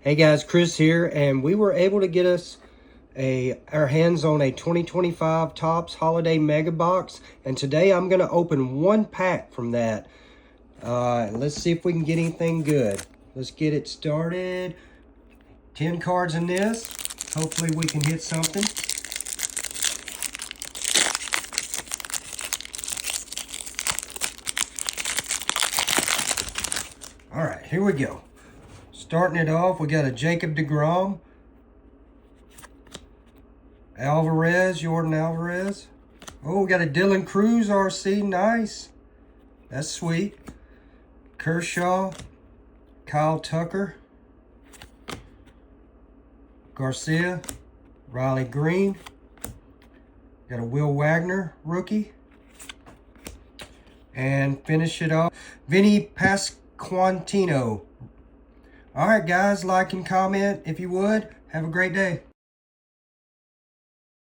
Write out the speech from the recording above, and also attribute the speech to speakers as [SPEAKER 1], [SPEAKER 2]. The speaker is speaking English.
[SPEAKER 1] Hey guys, Chris here, and we were able to get us our hands on a 2025 Topps Holiday Mega Box, and today I'm going to open one pack from that. Let's see if we can get anything good. Let's get it started. 10 cards in this. Hopefully we can hit something. All right, here we go. Starting it off, we got a Jacob deGrom, Jordan Alvarez. Oh, we got a Dylan Cruz RC, nice. That's sweet. Kershaw, Kyle Tucker, Garcia, Riley Green. Got a Will Wagner rookie. And finish it off, Vinny Pasquantino. All right, guys, like and comment if you would. Have a great day.